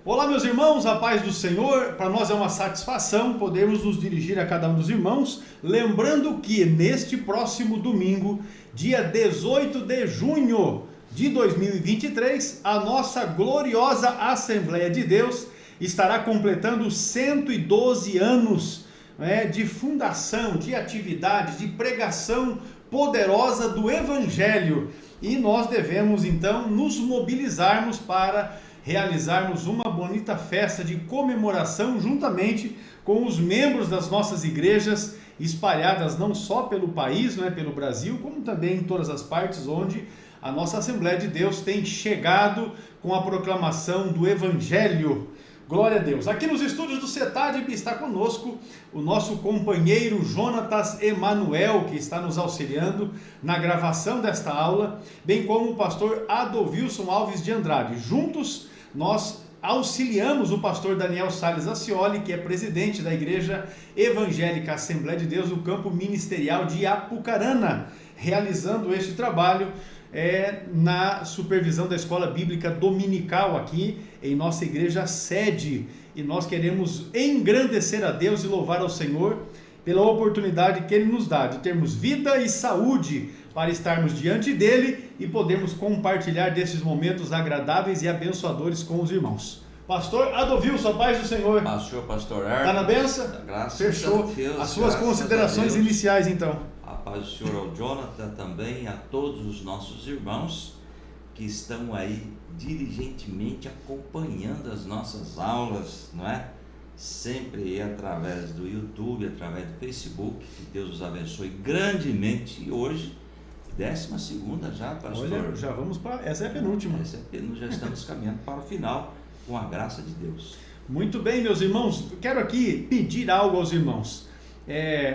Olá, meus irmãos, a paz do Senhor. Para nós é uma satisfação podermos nos dirigir a cada um dos irmãos, lembrando que neste próximo domingo, dia 18 de junho de 2023, a nossa gloriosa Assembleia de Deus estará completando 112 anos de fundação, de atividade, de pregação poderosa do Evangelho. E nós devemos então nos mobilizarmos para realizarmos uma bonita festa de comemoração juntamente com os membros das nossas igrejas espalhadas não só pelo país, pelo Brasil, como também em todas as partes onde a nossa Assembleia de Deus tem chegado com a proclamação do Evangelho. Glória a Deus. Aqui nos estúdios do CETADB está conosco o nosso companheiro Jonatas Emanuel, que está nos auxiliando na gravação desta aula, bem como o pastor Adovilson Alves de Andrade. Juntos, nós auxiliamos o pastor Daniel Salles Acioli, que é presidente da Igreja Evangélica Assembleia de Deus do Campo Ministerial de Apucarana, realizando este trabalho na supervisão da Escola Bíblica Dominical aqui em nossa igreja sede. E nós queremos engrandecer a Deus e louvar ao Senhor pela oportunidade que Ele nos dá de termos vida e saúde para estarmos diante dEle e podermos compartilhar desses momentos agradáveis e abençoadores com os irmãos. Pastor Adovilson, a paz do Senhor. Pastor Hermes. Está na benção? Fechou. A Deus, as suas considerações iniciais então. A paz do Senhor ao Jonathan também, a todos os nossos irmãos que estão aí diligentemente acompanhando as nossas aulas, não é? Sempre através do YouTube, através do Facebook. Que Deus os abençoe grandemente. E hoje, 12ª já, pastor. Olha, já vamos para... Essa é a penúltima. Já estamos caminhando para o final, com a graça de Deus. Muito bem, meus irmãos. Quero aqui pedir algo aos irmãos.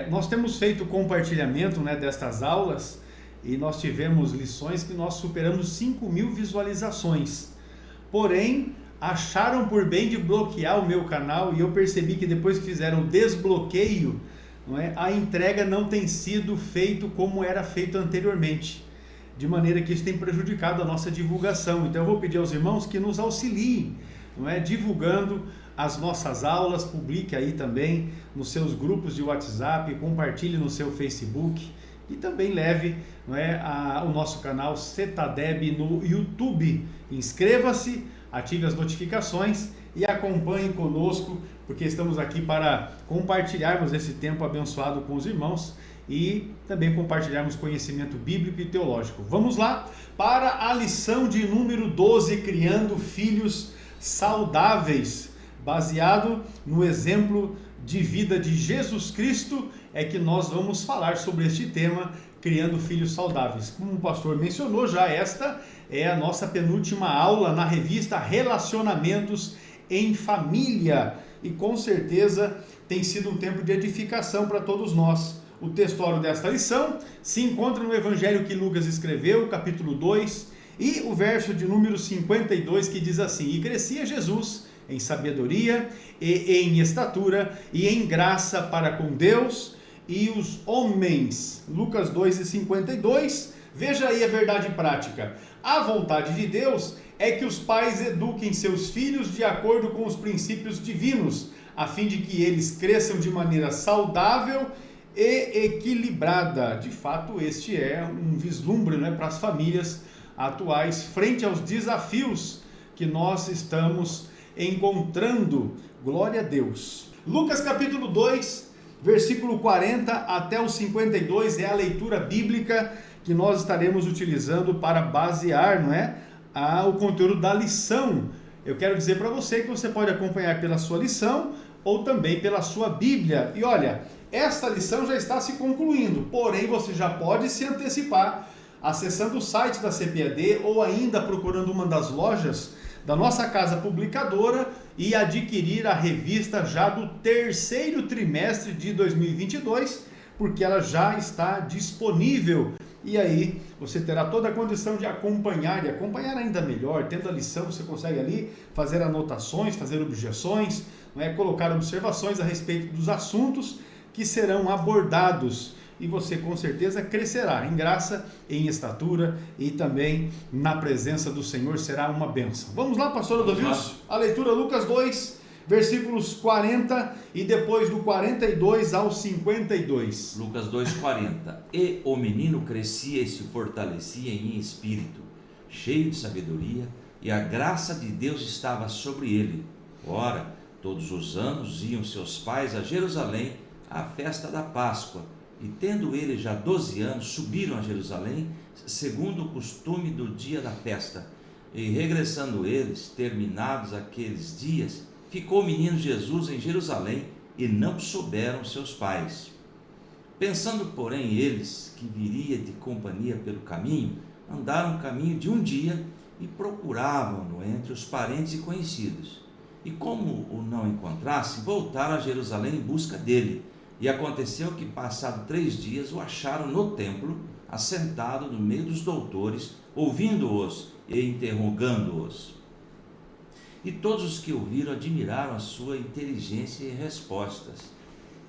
Nós temos feito compartilhamento destas aulas e nós tivemos lições que nós superamos 5.000 visualizações. Porém, acharam por bem de bloquear o meu canal e eu percebi que depois que fizeram o desbloqueio, a entrega não tem sido feito como era feito anteriormente, de maneira que isso tem prejudicado a nossa divulgação. Então eu vou pedir aos irmãos que nos auxiliem, divulgando as nossas aulas, publique aí também nos seus grupos de WhatsApp, compartilhe no seu Facebook e também leve o nosso canal CETADB no YouTube. Inscreva-se, ative as notificações e acompanhe conosco, porque estamos aqui para compartilharmos esse tempo abençoado com os irmãos e também compartilharmos conhecimento bíblico e teológico. Vamos lá para a lição de número 12, criando filhos saudáveis. Baseado no exemplo de vida de Jesus Cristo, é que nós vamos falar sobre este tema, criando filhos saudáveis. Como o pastor mencionou, já esta é a nossa penúltima aula na revista Relacionamentos em Família. E com certeza tem sido um tempo de edificação para todos nós. O textório desta lição se encontra no Evangelho que Lucas escreveu, capítulo 2, e o verso de número 52, que diz assim: E crescia Jesus em sabedoria e em estatura e em graça para com Deus e os homens. Lucas 2:52. Veja aí a verdade prática. A vontade de Deus é que os pais eduquem seus filhos de acordo com os princípios divinos, a fim de que eles cresçam de maneira saudável e equilibrada. De fato, este é um vislumbre para as famílias atuais, frente aos desafios que nós estamos encontrando. Glória a Deus. Lucas capítulo 2, versículo 40 até o 52 é a leitura bíblica que nós estaremos utilizando para basear o conteúdo da lição. Eu quero dizer para você que você pode acompanhar pela sua lição ou também pela sua Bíblia. E olha, esta lição já está se concluindo, porém você já pode se antecipar acessando o site da CPAD ou ainda procurando uma das lojas da nossa casa publicadora e adquirir a revista já do terceiro trimestre de 2022, porque ela já está disponível. E aí você terá toda a condição de acompanhar, e acompanhar ainda melhor. Tendo a lição, você consegue ali fazer anotações, fazer objeções, colocar observações a respeito dos assuntos que serão abordados. e você com certeza crescerá em graça, em estatura e também na presença do Senhor, será uma bênção. Vamos lá, pastor Odovilson? A leitura, Lucas 2, versículos 40 e depois do 42 ao 52. Lucas 2,40. E o menino crescia e se fortalecia em espírito, cheio de sabedoria, e a graça de Deus estava sobre ele. Ora, todos os anos iam seus pais a Jerusalém à festa da Páscoa, e tendo ele já 12 anos, subiram a Jerusalém, segundo o costume do dia da festa. E regressando eles, terminados aqueles dias, ficou o menino Jesus em Jerusalém, e não souberam seus pais. Pensando, porém, eles que viria de companhia pelo caminho, andaram o caminho de um dia e procuravam-no entre os parentes e conhecidos. E como o não encontrassem, voltaram a Jerusalém em busca dele. E aconteceu que, passado 3 dias, o acharam no templo, assentado no meio dos doutores, ouvindo-os e interrogando-os. E todos os que ouviram admiraram a sua inteligência e respostas.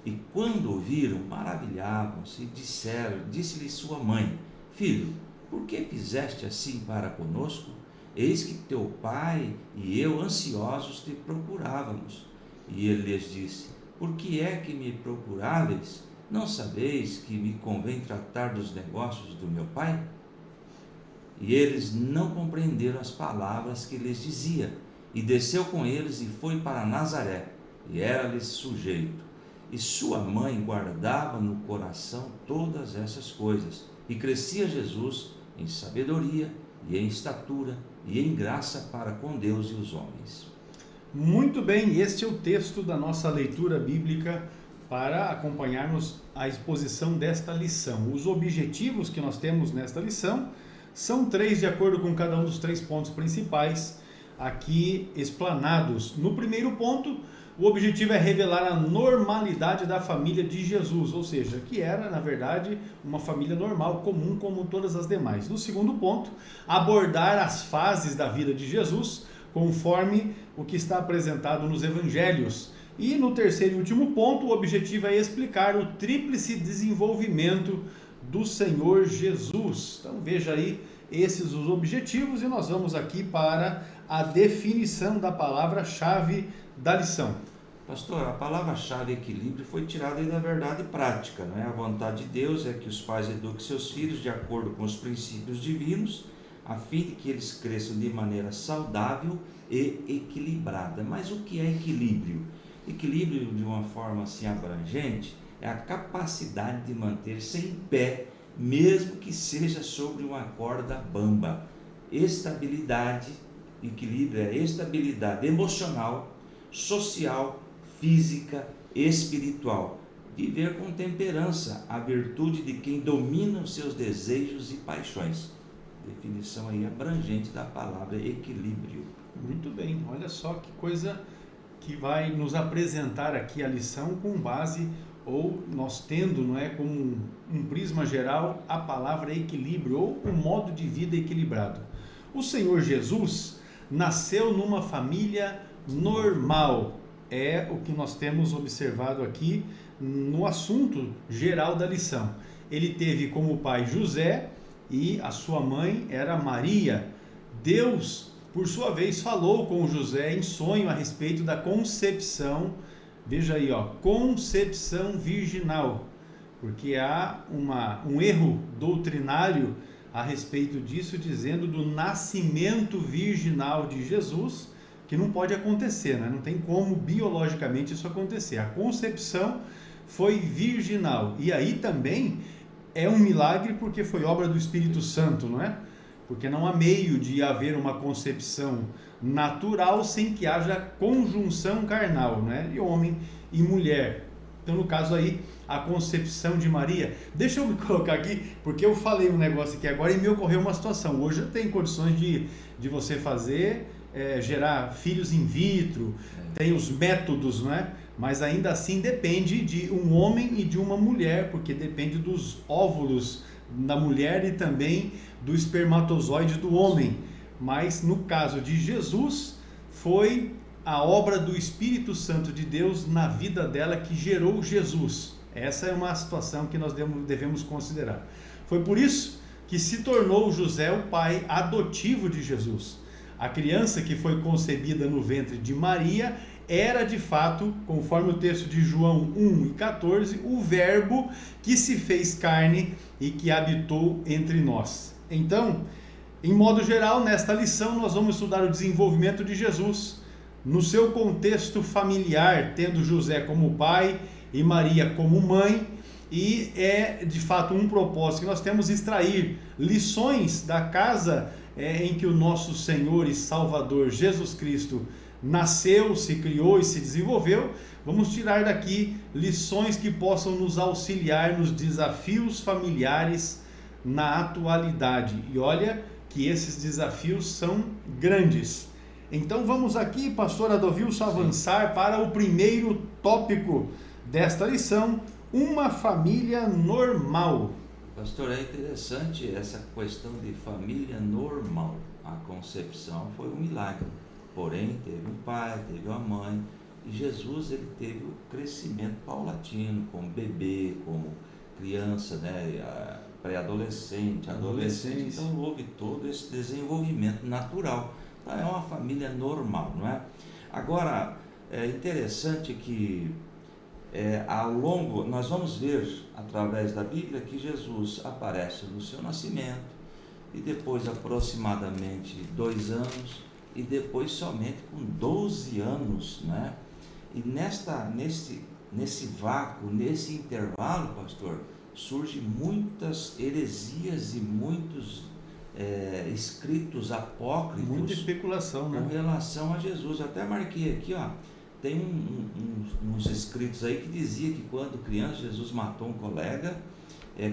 E quando ouviram, maravilhavam-se e disse-lhe sua mãe: Filho, por que fizeste assim para conosco? Eis que teu pai e eu, ansiosos, te procurávamos. E ele lhes disse: Por que é que me procuráveis? Não sabeis que me convém tratar dos negócios do meu pai? E eles não compreenderam as palavras que lhes dizia. E desceu com eles e foi para Nazaré, e era-lhes sujeito. E sua mãe guardava no coração todas essas coisas. E crescia Jesus em sabedoria e em estatura e em graça para com Deus e os homens. Muito bem, este é o texto da nossa leitura bíblica para acompanharmos a exposição desta lição. Os objetivos que nós temos nesta lição são 3, de acordo com cada um dos 3 pontos principais aqui explanados. No primeiro ponto, o objetivo é revelar a normalidade da família de Jesus, ou seja, que era, na verdade, uma família normal, comum, como todas as demais. No segundo ponto, abordar as fases da vida de Jesus, conforme o que está apresentado nos evangelhos. E no terceiro e último ponto, o objetivo é explicar o tríplice desenvolvimento do Senhor Jesus. Então veja aí esses os objetivos, e nós vamos aqui para a definição da palavra-chave da lição. Pastor, a palavra-chave equilíbrio foi tirada aí da verdade prática, não é? A vontade de Deus é que os pais eduquem seus filhos de acordo com os princípios divinos, a fim de que eles cresçam de maneira saudável e equilibrada. Mas o que é equilíbrio? Equilíbrio, de uma forma assim abrangente, é a capacidade de manter-se em pé, mesmo que seja sobre uma corda bamba. Estabilidade, equilíbrio é estabilidade emocional, social, física, espiritual. Viver com temperança, a virtude de quem domina os seus desejos e paixões. Definição aí abrangente da palavra equilíbrio. Muito bem, olha só que coisa que vai nos apresentar aqui a lição com base, ou nós tendo, não é, como um prisma geral, a palavra equilíbrio, ou o modo de vida equilibrado. O Senhor Jesus nasceu numa família normal, é o que nós temos observado aqui no assunto geral da lição. Ele teve como pai José e a sua mãe era Maria. Deus, por sua vez, falou com José em sonho a respeito da concepção, veja aí, concepção virginal, porque há um erro doutrinário a respeito disso, dizendo do nascimento virginal de Jesus, que não pode acontecer, né? Não tem como biologicamente isso acontecer. A concepção foi virginal, e aí também é um milagre porque foi obra do Espírito Santo, não é? Porque não há meio de haver uma concepção natural sem que haja conjunção carnal, né? De homem e mulher. Então, no caso aí, a concepção de Maria. Deixa eu me colocar aqui, porque eu falei um negócio aqui agora e me ocorreu uma situação. Hoje eu tenho condições de você fazer, gerar filhos in vitro, tem os métodos, não é? Mas ainda assim depende de um homem e de uma mulher, porque depende dos óvulos da mulher e também do espermatozoide do homem. Mas no caso de Jesus, foi a obra do Espírito Santo de Deus na vida dela que gerou Jesus. Essa é uma situação que nós devemos considerar. Foi por isso que se tornou José o pai adotivo de Jesus. A criança que foi concebida no ventre de Maria era de fato, conforme o texto de João 1:14, o verbo que se fez carne e que habitou entre nós. Então, em modo geral, nesta lição nós vamos estudar o desenvolvimento de Jesus no seu contexto familiar, tendo José como pai e Maria como mãe, e é de fato um propósito que nós temos, extrair lições da casa em que o nosso Senhor e Salvador Jesus Cristo nasceu, se criou e se desenvolveu. Vamos tirar daqui lições que possam nos auxiliar nos desafios familiares na atualidade. E olha que esses desafios são grandes. Então vamos aqui, pastor Adovilson, avançar para o primeiro tópico desta lição: uma família normal. Pastor, é interessante essa questão de família normal. A concepção foi um milagre, porém teve um pai, teve uma mãe, e Jesus ele teve o crescimento paulatino, como bebê, como criança, né, pré-adolescente, adolescente. Então houve todo esse desenvolvimento natural. Então é uma família normal, não é? Agora, é interessante que ao longo, nós vamos ver através da Bíblia que Jesus aparece no seu nascimento, e depois aproximadamente 2 anos, e depois somente com 12 anos, né? E nesse vácuo, nesse intervalo, pastor, surgem muitas heresias e muitos escritos apócrifos. Muita especulação, né? Com relação a Jesus. Eu até marquei aqui, ó. Tem uns escritos aí que dizia que quando criança Jesus matou um colega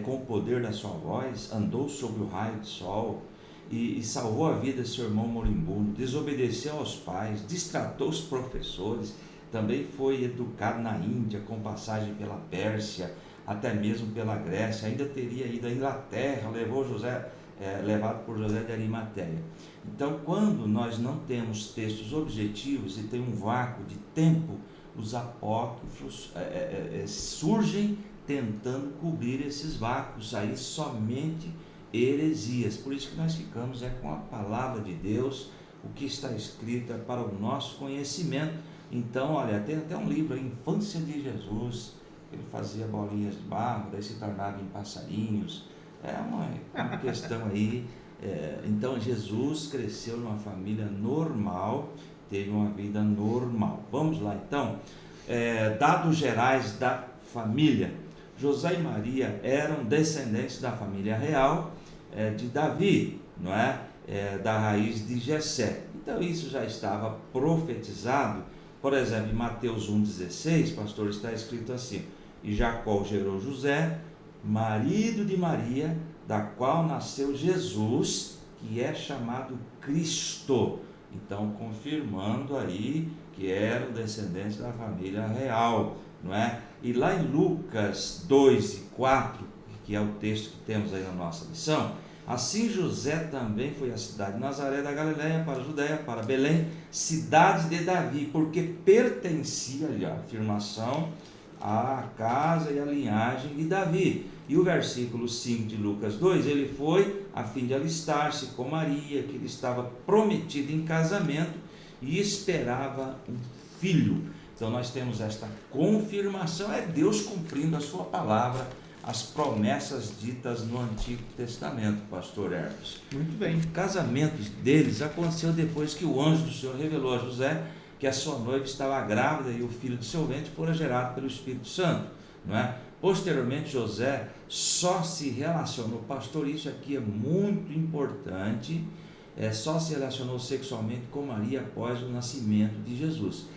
com o poder da sua voz, andou sob o raio do sol e salvou a vida de seu irmão moribundo, desobedeceu aos pais, destratou os professores, também foi educado na Índia, com passagem pela Pérsia, até mesmo pela Grécia, ainda teria ido à Inglaterra, levado por José de Arimateia. Então, quando nós não temos textos objetivos e tem um vácuo de tempo, os apócrifos surgem tentando cobrir esses vácuos, aí somente heresias. Por isso que nós ficamos com a palavra de Deus, o que está escrito para o nosso conhecimento. Então, olha, tem até um livro, A Infância de Jesus, ele fazia bolinhas de barro, daí se tornava em passarinhos. É uma questão aí. Então Jesus cresceu numa família normal, teve uma vida normal. Vamos lá então, dados gerais da família. José e Maria eram descendentes da família real de Davi, não é? Da raiz de Jessé. Então isso já estava profetizado. Por exemplo, em Mateus 1,16, pastor, está escrito assim: e Jacó gerou José, marido de Maria, da qual nasceu Jesus, que é chamado Cristo. Então, confirmando aí que eram descendentes da família real, não é? E lá em Lucas 2:4, que é o texto que temos aí na nossa lição, assim José também foi à cidade de Nazaré da Galileia, para a Judéia, para Belém, cidade de Davi, porque pertencia, a afirmação, à casa e à linhagem de Davi. E o versículo 5 de Lucas 2, ele foi a fim de alistar-se com Maria, que ele estava prometido em casamento e esperava um filho. Então nós temos esta confirmação, é Deus cumprindo a sua palavra, as promessas ditas no Antigo Testamento, pastor Hermes. Muito bem. O casamento deles aconteceu depois que o anjo do Senhor revelou a José que a sua noiva estava grávida e o filho do seu ventre fora gerado pelo Espírito Santo, não é? Posteriormente, José só se relacionou, pastor, isso aqui é muito importante, só se relacionou sexualmente com Maria após o nascimento de Jesus.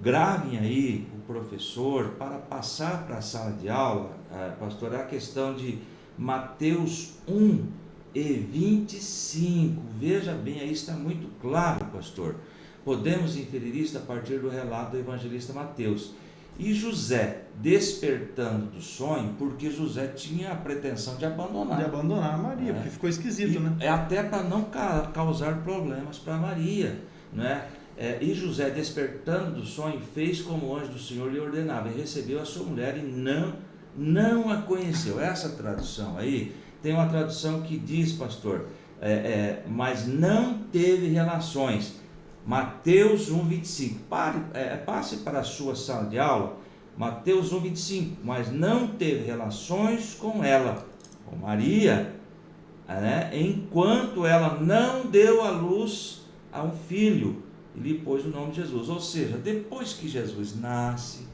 Gravem aí o professor para passar para a sala de aula, pastor, a questão de Mateus 1:25. Veja bem, aí está muito claro, pastor. Podemos inferir isso a partir do relato do evangelista Mateus. E José, despertando do sonho, porque José tinha a pretensão de abandonar. De abandonar a Maria, porque ficou esquisito, né? É até para não causar problemas para Maria, né? E José, despertando do sonho, fez como o anjo do Senhor lhe ordenava, e recebeu a sua mulher e não não a conheceu. Essa tradução aí, tem uma tradução que diz, pastor, mas não teve relações. Mateus 1,25. Passe para a sua sala de aula, Mateus 1,25. Mas não teve relações com ela, com Maria, enquanto ela não deu à luz a um filho e lhe pôs o nome de Jesus. Ou seja, depois que Jesus nasce,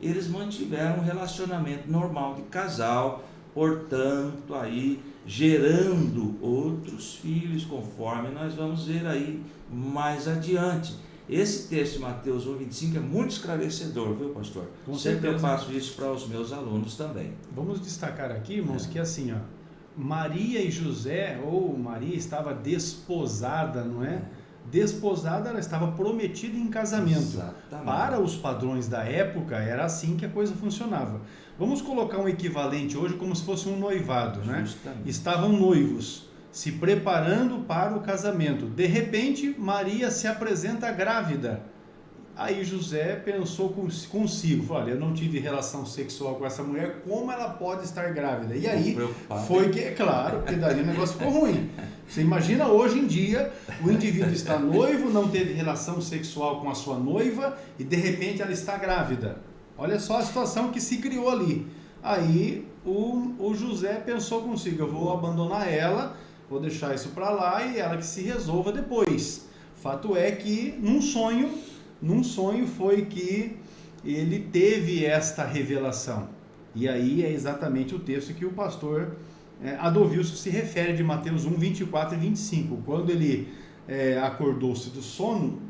eles mantiveram um relacionamento normal de casal, portanto, aí gerando outros filhos, conforme nós vamos ver aí mais adiante. Esse texto de Mateus 1,25 é muito esclarecedor, viu, pastor? Com Sempre certeza. eu passo isso para os meus alunos também. Vamos destacar aqui, irmãos, que assim, Maria e José, ou Maria estava desposada, não é? Desposada, ela estava prometida em casamento. Exatamente. Para os padrões da época, era assim que a coisa funcionava. Vamos colocar um equivalente hoje como se fosse um noivado, né? Justamente. Estavam noivos, se preparando para o casamento. De repente, Maria se apresenta grávida. Aí José pensou consigo, falou, olha, eu não tive relação sexual com essa mulher, como ela pode estar grávida? E aí foi que, claro, porque daí o negócio ficou ruim. Você imagina hoje em dia, o indivíduo está noivo, não teve relação sexual com a sua noiva e de repente ela está grávida. Olha só a situação que se criou ali. Aí o José pensou consigo, eu vou abandonar ela, vou deixar isso para lá e ela que se resolva depois. Fato é que num sonho foi que ele teve esta revelação. E aí é exatamente o texto que o pastor Adovilson se refere de Mateus 1, 24 e 25. Quando ele acordou-se do sonho,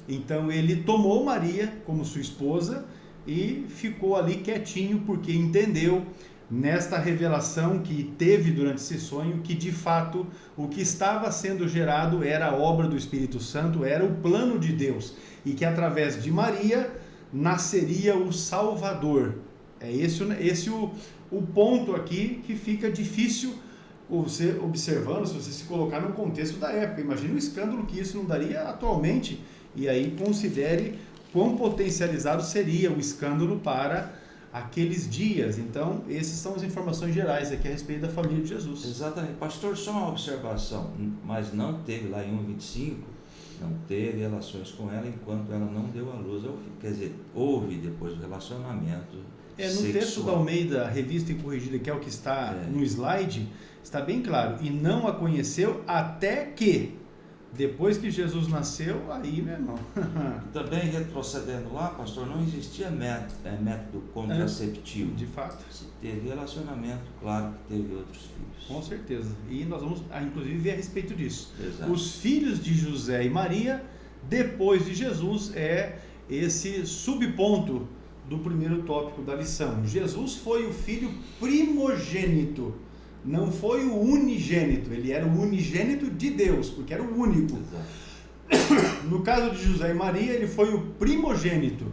então ele tomou Maria como sua esposa e ficou ali quietinho, porque entendeu nesta revelação que teve durante esse sonho, que de fato o que estava sendo gerado era a obra do Espírito Santo, era o plano de Deus, e que através de Maria nasceria o Salvador. É esse o ponto aqui que fica difícil você observando, se você se colocar no contexto da época. Imagine o escândalo que isso não daria atualmente, e aí considere quão potencializado seria o escândalo para aqueles dias. Então, essas são as informações gerais aqui a respeito da família de Jesus. Exatamente. Pastor, só uma observação, mas não teve lá em 1,25, não teve relações com ela enquanto ela não deu à luz ao filho. Quer dizer, houve depois do relacionamento no sexual. texto da Almeida, revista e corrigida, que é o que está no slide, está bem claro, e não a conheceu até que, depois que Jesus nasceu, aí, meu irmão. Também retrocedendo lá, pastor, não existia método contraceptivo. De fato. Se teve relacionamento, claro que teve outros filhos. Com certeza. E nós vamos, inclusive, ver a respeito disso. Exato. Os filhos de José e Maria, depois de Jesus, é esse subponto do primeiro tópico da lição. Jesus foi o filho primogênito. Não foi o unigênito, ele era o unigênito de Deus, porque era o único. Exato. No caso de José e Maria, ele foi o primogênito,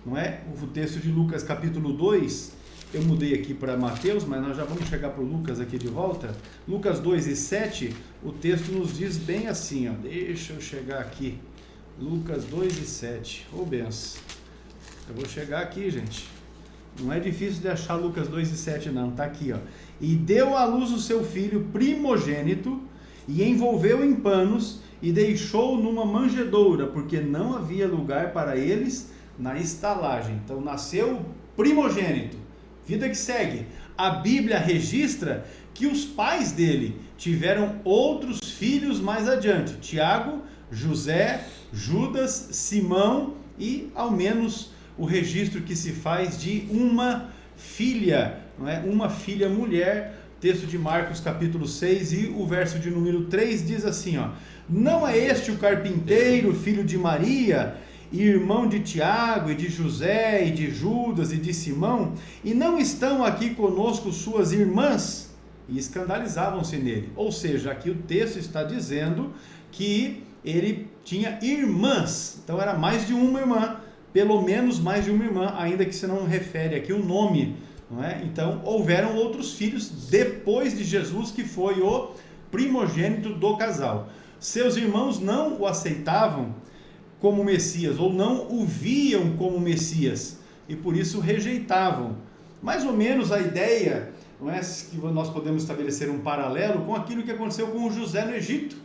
não é? O texto de Lucas capítulo 2, eu mudei aqui para Mateus, mas nós já vamos chegar para o Lucas aqui de volta. Lucas 2 e 7, o texto nos diz bem assim, deixa eu chegar aqui, Lucas 2 e 7, benção, eu vou chegar aqui, gente, não é difícil de achar Lucas 2 e 7 não, está aqui, E deu à luz o seu filho primogênito, e envolveu em panos, e deixou numa manjedoura, porque não havia lugar para eles na estalagem. Então nasceu primogênito. Vida que segue. A Bíblia registra que os pais dele tiveram outros filhos mais adiante. Tiago, José, Judas, Simão e ao menos o registro que se faz de uma filha, não é? Uma filha mulher. Texto de Marcos capítulo 6 e o verso de número 3 diz assim, não é este o carpinteiro, filho de Maria, e irmão de Tiago, e de José, e de Judas, e de Simão? E não estão aqui conosco suas irmãs? E escandalizavam-se nele. Ou seja, aqui o texto está dizendo que ele tinha irmãs, então era mais de uma irmã, pelo menos mais de uma irmã, ainda que se não refere aqui o nome, não é? Então houveram outros filhos depois de Jesus, que foi o primogênito do casal. Seus irmãos não o aceitavam como Messias, ou não o viam como Messias, e por isso rejeitavam Mais ou menos a ideia, não é, que nós podemos estabelecer um paralelo com aquilo que aconteceu com o José no Egito,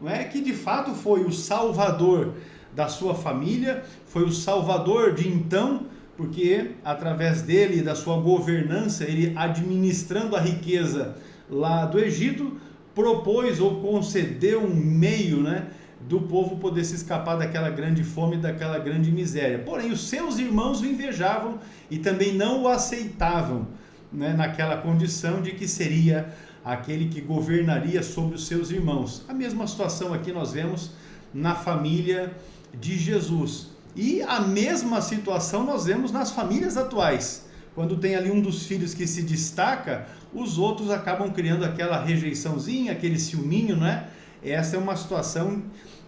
não é, que de fato foi o salvador da sua família, foi o salvador de então, porque através dele e da sua governança, ele administrando a riqueza lá do Egito, propôs ou concedeu um meio, né, do povo poder se escapar daquela grande fome, daquela grande miséria. Porém, os seus irmãos o invejavam e também não o aceitavam, né, naquela condição de que seria aquele que governaria sobre os seus irmãos. A mesma situação aqui nós vemos na família de Jesus. E a mesma situação nós vemos nas famílias atuais. Quando tem ali um dos filhos que se destaca, os outros acabam criando aquela rejeiçãozinha, aquele ciúminho, né? Essa é uma situação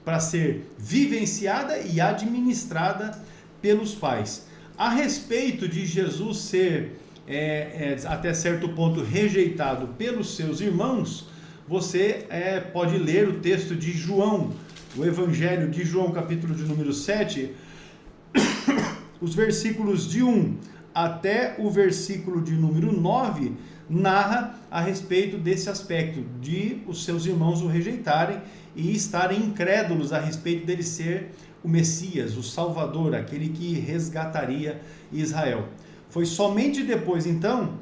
para ser vivenciada e administrada pelos pais. A respeito de Jesus ser, até certo ponto, rejeitado pelos seus irmãos, você pode ler o texto de João, o Evangelho de João, capítulo de número 7, os versículos de 1 até o versículo de número 9, narra a respeito desse aspecto, de os seus irmãos o rejeitarem e estarem incrédulos a respeito dele ser o Messias, o Salvador, aquele que resgataria Israel. Foi somente depois, então,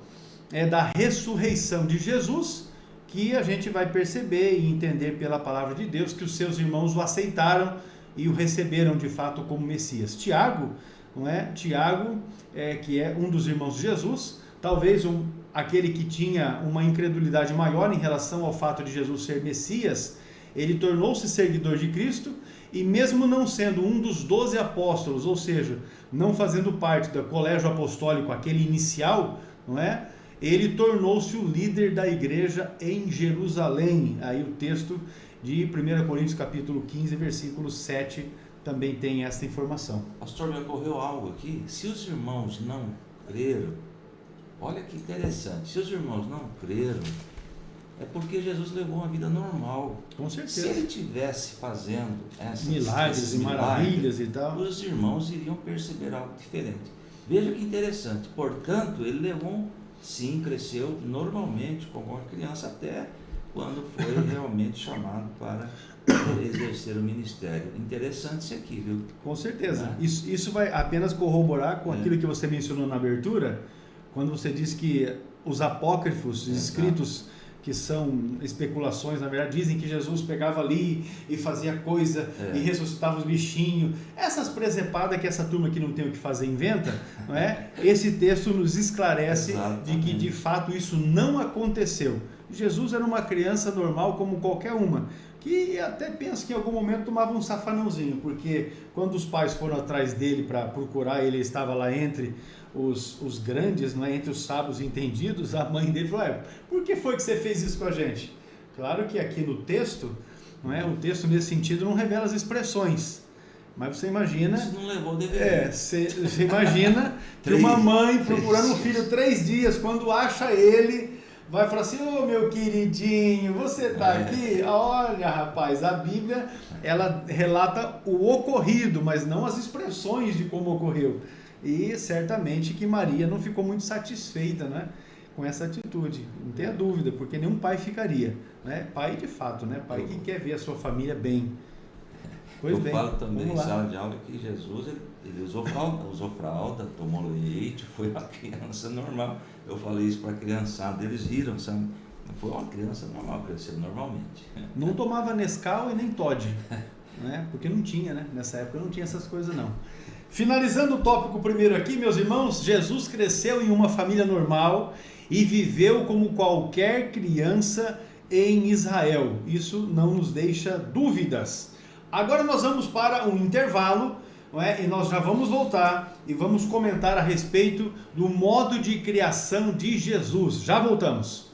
da ressurreição de Jesus, que a gente vai perceber e entender pela palavra de Deus que os seus irmãos o aceitaram e o receberam de fato como Messias. Tiago, não é? Tiago, que é um dos irmãos de Jesus, talvez aquele que tinha uma incredulidade maior em relação ao fato de Jesus ser Messias, ele tornou-se seguidor de Cristo e mesmo não sendo um dos 12 apóstolos, ou seja, não fazendo parte do colégio apostólico, aquele inicial, não é? Ele tornou-se o líder da igreja em Jerusalém. Aí o texto de 1 Coríntios capítulo 15, versículo 7, também tem essa informação. Pastor, me ocorreu algo aqui. Se os irmãos não creram, olha que interessante, se os irmãos não creram, é porque Jesus levou uma vida normal. Com certeza. Se ele estivesse fazendo milagres e maravilhas e tal, os irmãos iriam perceber algo diferente. Veja que interessante. Portanto, ele levou, sim, cresceu normalmente como uma criança até quando foi realmente chamado para exercer o ministério. Interessante isso aqui, viu? Com certeza. Isso vai apenas corroborar com aquilo que você mencionou na abertura, quando você disse que os apócrifos escritos, que são especulações, na verdade, dizem que Jesus pegava ali e fazia coisa e ressuscitava os bichinhos. Essas presepadas que essa turma que não tem o que fazer inventa, não é? Esse texto nos esclarece de que, de fato, isso não aconteceu. Jesus era uma criança normal como qualquer uma, que até penso que em algum momento tomava um safanãozinho, porque quando os pais foram atrás dele para procurar, ele estava lá entre os grandes, não é? Entre os sábios entendidos, a mãe dele falou, por que foi que você fez isso com a gente? Claro que aqui no texto, não é? O texto nesse sentido não revela as expressões, mas você imagina... Isso não levou dever. Você imagina que uma mãe procurando um filho 3 dias, quando acha ele, vai falar assim, meu queridinho, você tá aqui? Olha, rapaz, a Bíblia, ela relata o ocorrido, mas não as expressões de como ocorreu. E certamente que Maria não ficou muito satisfeita, né, com essa atitude, não tenha dúvida, porque nenhum pai ficaria, né? Pai de fato, né? Pai que quer ver a sua família bem. Pois bem, falo também em sala de aula que Jesus ele usou fralda, tomou leite, foi uma criança normal. Eu falei isso para a criançada, eles riram, sabe? Foi uma criança normal, cresceu normalmente. Não tomava Nescau e nem Toddy, né? Porque não tinha, né? Nessa época não tinha essas coisas não. Finalizando o tópico primeiro aqui, meus irmãos, Jesus cresceu em uma família normal e viveu como qualquer criança em Israel. Isso não nos deixa dúvidas. Agora nós vamos para um intervalo, não é? E nós já vamos voltar e vamos comentar a respeito do modo de criação de Jesus. Já voltamos.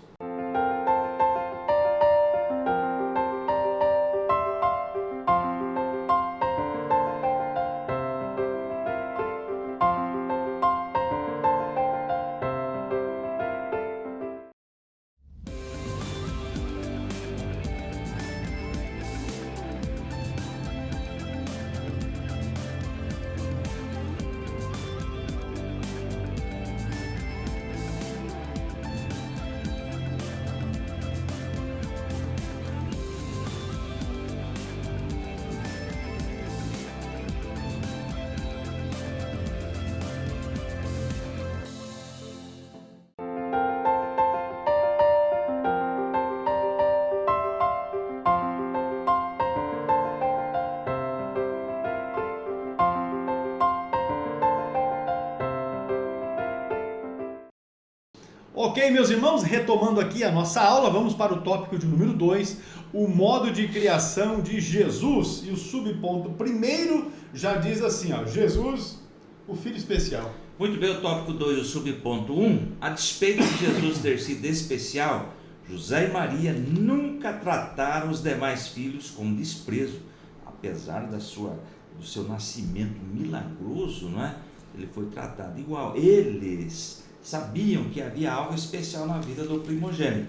Ok, meus irmãos, retomando aqui a nossa aula, vamos para o tópico de número 2, o modo de criação de Jesus. E o subponto primeiro já diz assim, ó, Jesus, o Filho especial. Muito bem, o tópico 2, o subponto 1. A despeito de Jesus ter sido especial, José e Maria nunca trataram os demais filhos com desprezo, apesar do seu nascimento milagroso, não é? Ele foi tratado igual. Eles sabiam que havia algo especial na vida do primogênito,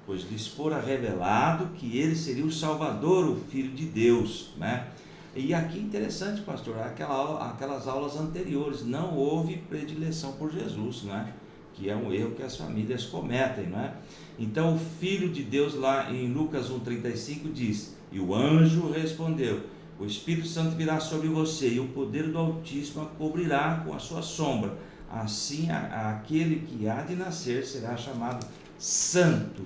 pois lhes fora revelado que ele seria o Salvador, o Filho de Deus, né? E aqui interessante, pastor, aquelas aulas anteriores, não houve predileção por Jesus, né? Que é um erro que as famílias cometem, não é? Então o Filho de Deus lá em Lucas 1,35 diz, e o anjo respondeu, o Espírito Santo virá sobre você e o poder do Altíssimo a cobrirá com a sua sombra. Assim, aquele que há de nascer será chamado Santo,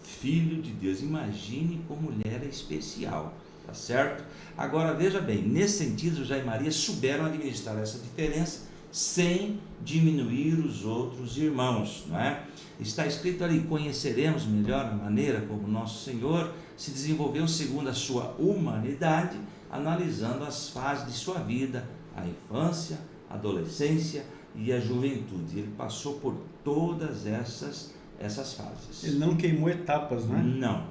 Filho de Deus. Imagine como ele era especial, tá certo? Agora, veja bem, nesse sentido, José e Maria souberam administrar essa diferença sem diminuir os outros irmãos, não é? Está escrito ali, conheceremos melhor a maneira como nosso Senhor se desenvolveu segundo a sua humanidade, analisando as fases de sua vida, a infância, a adolescência e a juventude. Ele passou por todas essas fases. Ele não queimou etapas, né?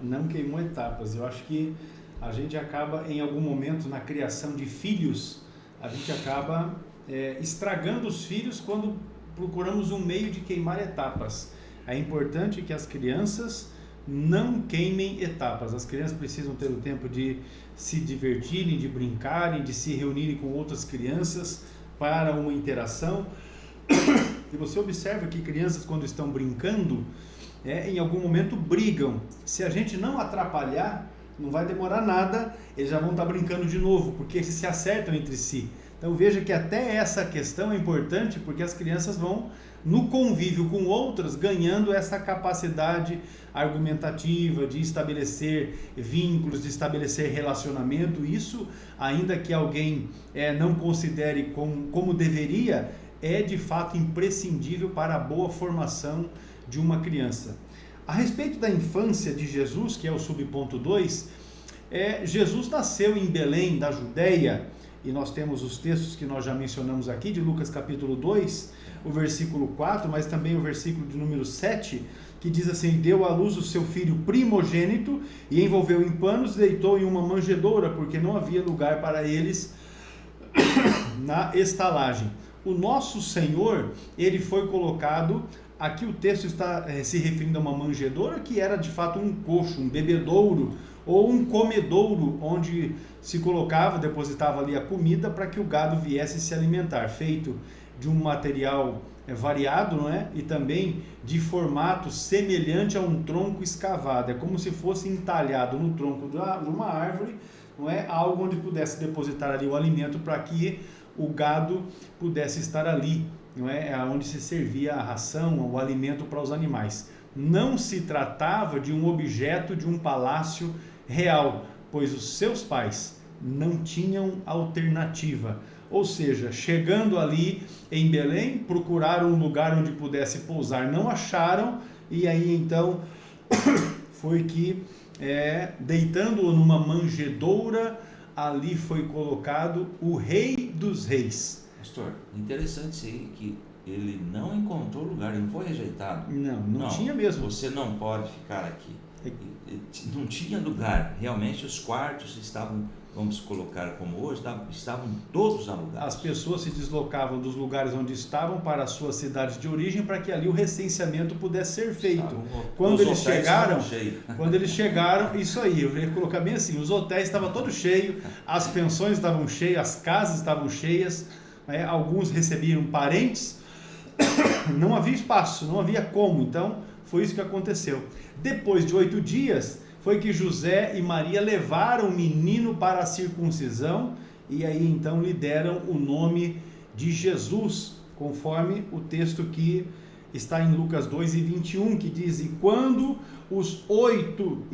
Não queimou etapas. Eu acho que a gente acaba, em algum momento, na criação de filhos, a gente acaba estragando os filhos quando procuramos um meio de queimar etapas. É importante que as crianças não queimem etapas. As crianças precisam ter o tempo de se divertirem, de brincarem, de se reunirem com outras crianças para uma interação. E você observa que crianças, quando estão brincando, em algum momento brigam. Se a gente não atrapalhar, não vai demorar nada, eles já vão estar brincando de novo, porque eles se acertam entre si. Então veja que até essa questão é importante, porque as crianças vão, no convívio com outras, ganhando essa capacidade argumentativa de estabelecer vínculos, de estabelecer relacionamento. Isso, ainda que alguém não considere como deveria, é de fato imprescindível para a boa formação de uma criança. A respeito da infância de Jesus, que é o subponto 2, Jesus nasceu em Belém, da Judéia, e nós temos os textos que nós já mencionamos aqui, de Lucas capítulo 2, o versículo 4, mas também o versículo de número 7, que diz assim, deu à luz o seu filho primogênito, e envolveu em panos, deitou em uma manjedoura, porque não havia lugar para eles na estalagem. O nosso Senhor, ele foi colocado, aqui o texto está se referindo a uma manjedoura, que era de fato um coxo, um bebedouro, ou um comedouro, onde se colocava, depositava ali a comida para que o gado viesse se alimentar, feito de um material variado, não é? E também de formato semelhante a um tronco escavado, é como se fosse entalhado no tronco de uma árvore, não é? Algo onde pudesse depositar ali o alimento para que o gado pudesse estar ali, não é? Onde se servia a ração, o alimento para os animais. Não se tratava de um objeto de um palácio real, pois os seus pais não tinham alternativa. Ou seja, chegando ali em Belém, procuraram um lugar onde pudesse pousar, não acharam, e aí então foi que, deitando-o numa manjedoura, ali foi colocado o Rei dos Reis. Pastor, interessante isso aí, que ele não encontrou lugar, ele não foi rejeitado. Não tinha mesmo. Você não pode ficar aqui. Não tinha lugar. Realmente os quartos estavam, vamos colocar como hoje, estavam todos alugados. As pessoas se deslocavam dos lugares onde estavam para as suas cidades de origem para que ali o recenseamento pudesse ser feito. Quando eles chegaram, isso aí, eu ia colocar bem assim, os hotéis estavam todos cheios, as pensões estavam cheias, as casas estavam cheias, alguns recebiam parentes, não havia espaço, não havia como, então foi isso que aconteceu. Depois de 8 dias, foi que José e Maria levaram o menino para a circuncisão, e aí então lhe deram o nome de Jesus, conforme o texto que está em Lucas 2:21, que diz, e quando os 8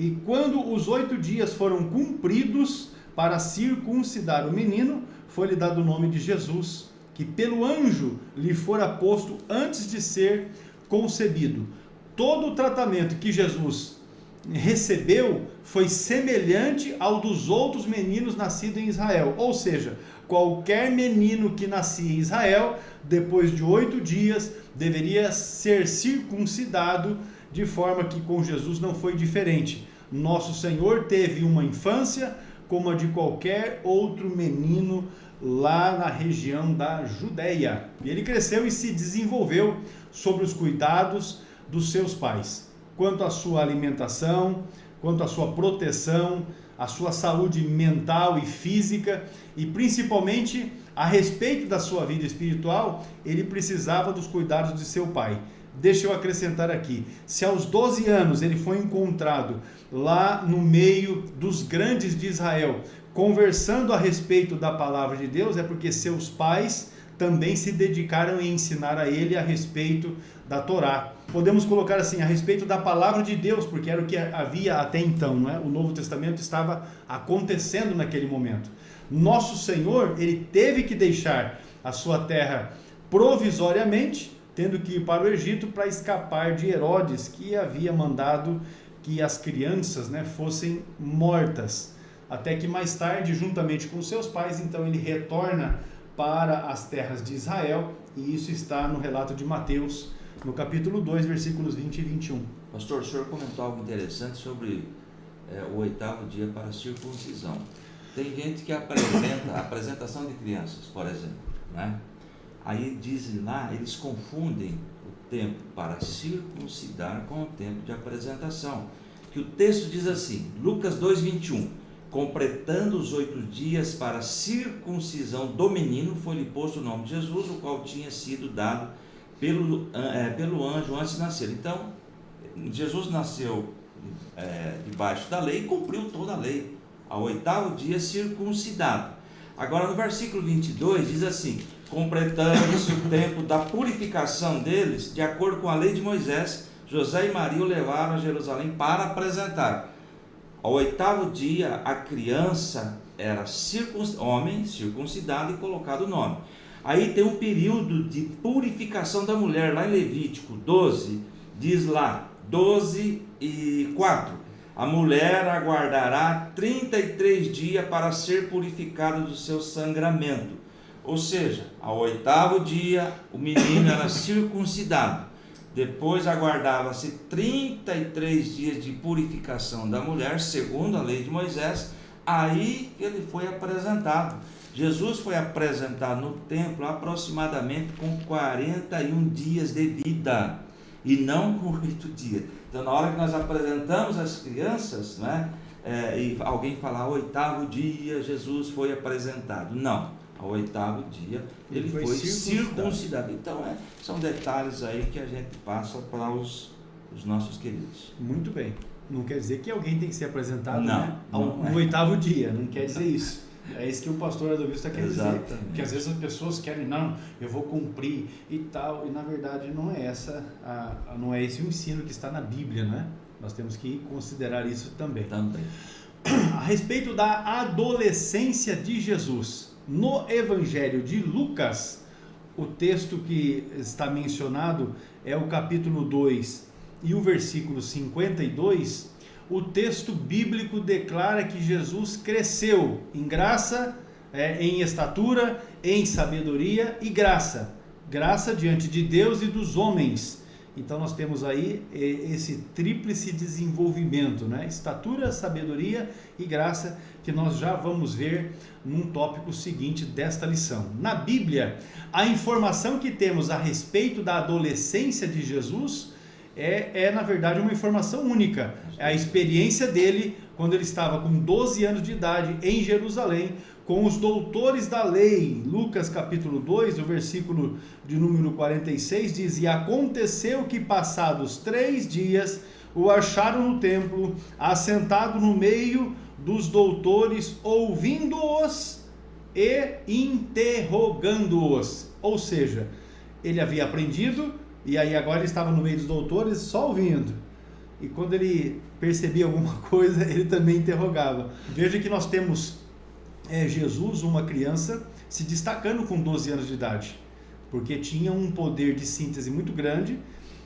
dias foram cumpridos para circuncidar o menino, foi-lhe dado o nome de Jesus, que pelo anjo lhe fora posto antes de ser concebido. todo o tratamento que Jesus recebeu foi semelhante ao dos outros meninos nascidos em Israel. Ou seja, qualquer menino que nascia em Israel, depois de 8 dias, deveria ser circuncidado, de forma que com Jesus não foi diferente. Nosso Senhor teve uma infância como a de qualquer outro menino lá na região da Judéia. E ele cresceu e se desenvolveu sob os cuidados dos seus pais. Quanto à sua alimentação, quanto à sua proteção, à sua saúde mental e física, e principalmente a respeito da sua vida espiritual, ele precisava dos cuidados de seu pai. Deixa eu acrescentar aqui, se aos 12 anos ele foi encontrado lá no meio dos grandes de Israel, conversando a respeito da palavra de Deus, é porque seus pais também se dedicaram a ensinar a ele a respeito da Torá. Podemos colocar assim, a respeito da palavra de Deus, porque era o que havia até então, não é? O Novo Testamento estava acontecendo naquele momento. Nosso Senhor, ele teve que deixar a sua terra provisoriamente, tendo que ir para o Egito para escapar de Herodes, que havia mandado que as crianças, né, fossem mortas. Até que mais tarde, juntamente com seus pais, então ele retorna para as terras de Israel, e isso está no relato de Mateus, no capítulo 2, versículos 20 e 21. Pastor, o senhor comentou algo interessante sobre o 8º dia para a circuncisão. Tem gente que apresenta a apresentação de crianças, por exemplo, né? Aí dizem lá, eles confundem o tempo para circuncidar com o tempo de apresentação. Que o texto diz assim, Lucas 2:21, completando os 8 dias para a circuncisão do menino, foi-lhe posto o nome de Jesus, o qual tinha sido dado pelo anjo antes de nascer. Então, Jesus nasceu debaixo da lei e cumpriu toda a lei, ao 8º dia circuncidado. Agora no versículo 22 diz assim, completando-se o tempo da purificação deles, de acordo com a lei de Moisés, José e Maria o levaram a Jerusalém para apresentar. Ao 8º dia, a criança era homem circuncidado e colocado o nome. Aí tem um período de purificação da mulher, lá em Levítico 12, diz lá, 12:4. A mulher aguardará 33 dias para ser purificada do seu sangramento. Ou seja, ao 8º dia, o menino era circuncidado. Depois aguardava-se 33 dias de purificação da mulher, segundo a lei de Moisés. Aí ele foi apresentado. Jesus foi apresentado no templo aproximadamente com 41 dias de vida, e não com 8 dias. Então, na hora que nós apresentamos as crianças, né, e alguém falar, 8º dia, Jesus foi apresentado. Não, ao 8º dia, ele foi circuncidado. Então, são detalhes aí que a gente passa para os nossos queridos. Muito bem. Não quer dizer que alguém tem que ser apresentado, não, né, no 8º dia, não quer dizer isso. É isso que o pastor Adovista está querendo dizer, que às vezes as pessoas querem, não, eu vou cumprir e tal, e na verdade não é não é esse o ensino que está na Bíblia, né? Nós temos que considerar isso também. A respeito da adolescência de Jesus, no Evangelho de Lucas, o texto que está mencionado é o capítulo 2 e o versículo 52, o texto bíblico declara que Jesus cresceu em graça, em estatura, em sabedoria e graça. Graça diante de Deus e dos homens. Então nós temos aí esse tríplice desenvolvimento, né? Estatura, sabedoria e graça, que nós já vamos ver num tópico seguinte desta lição. Na Bíblia, a informação que temos a respeito da adolescência de Jesus na verdade uma informação única. É a experiência dele quando ele estava com 12 anos de idade em Jerusalém com os doutores da lei. Lucas capítulo 2, o versículo de número 46 diz: e aconteceu que passados 3 dias o acharam no templo, assentado no meio dos doutores, ouvindo-os e interrogando-os. Ou seja, ele havia aprendido, e aí agora ele estava no meio dos doutores só ouvindo. E quando ele percebia alguma coisa, ele também interrogava. Veja que nós temos Jesus, uma criança, se destacando com 12 anos de idade, porque tinha um poder de síntese muito grande,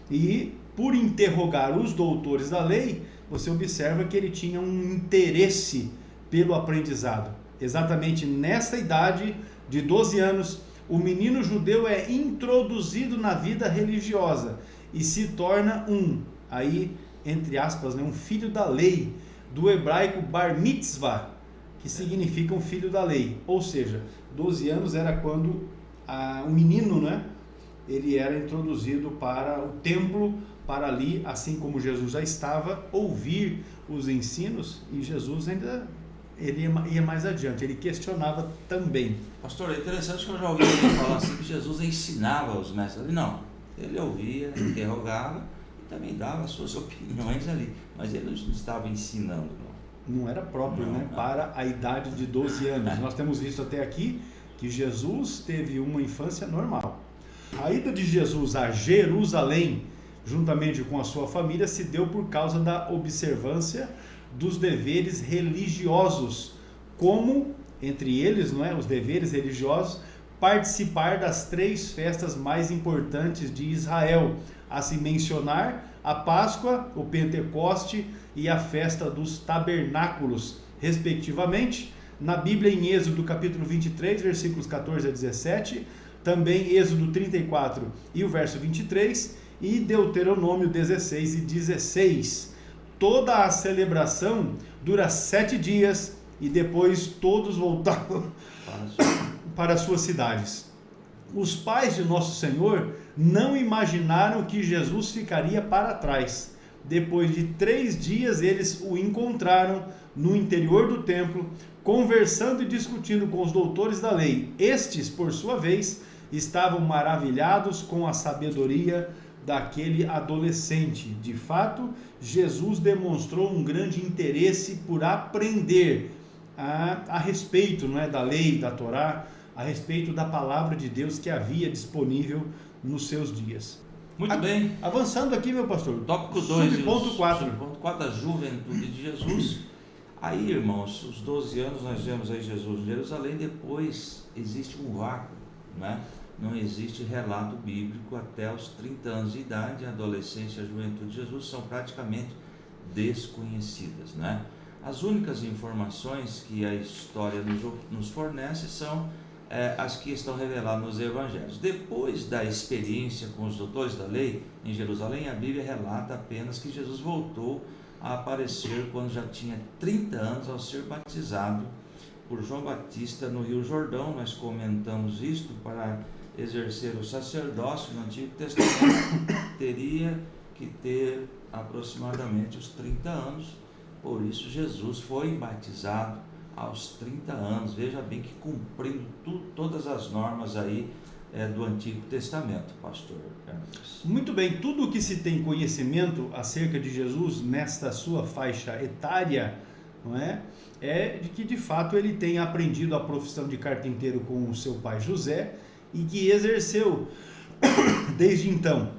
e por interrogar os doutores da lei, você observa que ele tinha um interesse pelo aprendizado. Exatamente nessa idade de 12 anos, o menino judeu é introduzido na vida religiosa e se torna aí, entre aspas, um filho da lei, do hebraico bar mitzvah, que significa um filho da lei. Ou seja, 12 anos era quando o menino, ele era introduzido para o templo, para ali, assim como Jesus já estava, ouvir os ensinos, e Jesus ele ia mais adiante, ele questionava também. Pastor, é interessante que eu já ouvi alguém falar assim, que Jesus ensinava os mestres ali. Não, ele ouvia, interrogava e também dava as suas opiniões ali, mas ele não estava ensinando, não era próprio, para a idade de 12 anos. Nós temos visto até aqui que Jesus teve uma infância normal. A ida de Jesus a Jerusalém, juntamente com a sua família, se deu por causa da observância dos deveres religiosos, como, entre eles, os deveres religiosos, participar das 3 festas mais importantes de Israel, a se mencionar a Páscoa, o Pentecoste e a festa dos tabernáculos, respectivamente. Na Bíblia, em Êxodo capítulo 23, versículos 14 a 17, também Êxodo 34 e o verso 23, e Deuteronômio 16 e 16. Toda a celebração dura 7 dias e depois todos voltaram para suas cidades. Os pais de Nosso Senhor não imaginaram que Jesus ficaria para trás. Depois de 3 dias, eles o encontraram no interior do templo, conversando e discutindo com os doutores da lei. Estes, por sua vez, estavam maravilhados com a sabedoria daquele adolescente. De fato, Jesus demonstrou um grande interesse por aprender a respeito da lei, da Torá, a respeito da palavra de Deus que havia disponível nos seus dias. Muito bem. Avançando aqui, meu pastor. Tópico 2. Ponto 4. Ponto 4, a juventude de Jesus. Aí, irmãos, os 12 anos nós vemos aí Jesus em Jerusalém, depois existe um vácuo, Não existe relato bíblico até os 30 anos de idade. A adolescência e a juventude de Jesus são praticamente desconhecidas, As únicas informações que a história nos fornece são as que estão reveladas nos evangelhos. Depois da experiência com os doutores da lei em Jerusalém, a Bíblia relata apenas que Jesus voltou a aparecer quando já tinha 30 anos ao ser batizado por João Batista no Rio Jordão. Nós comentamos isto. Para exercer o sacerdócio no Antigo Testamento teria que ter aproximadamente os 30 anos, por isso Jesus foi batizado aos 30 anos, veja bem que cumprindo todas as normas aí do Antigo Testamento, pastor Carlos. Muito bem, tudo o que se tem conhecimento acerca de Jesus nesta sua faixa etária, é de que de fato ele tem aprendido a profissão de carpinteiro com o seu pai José e que exerceu desde então,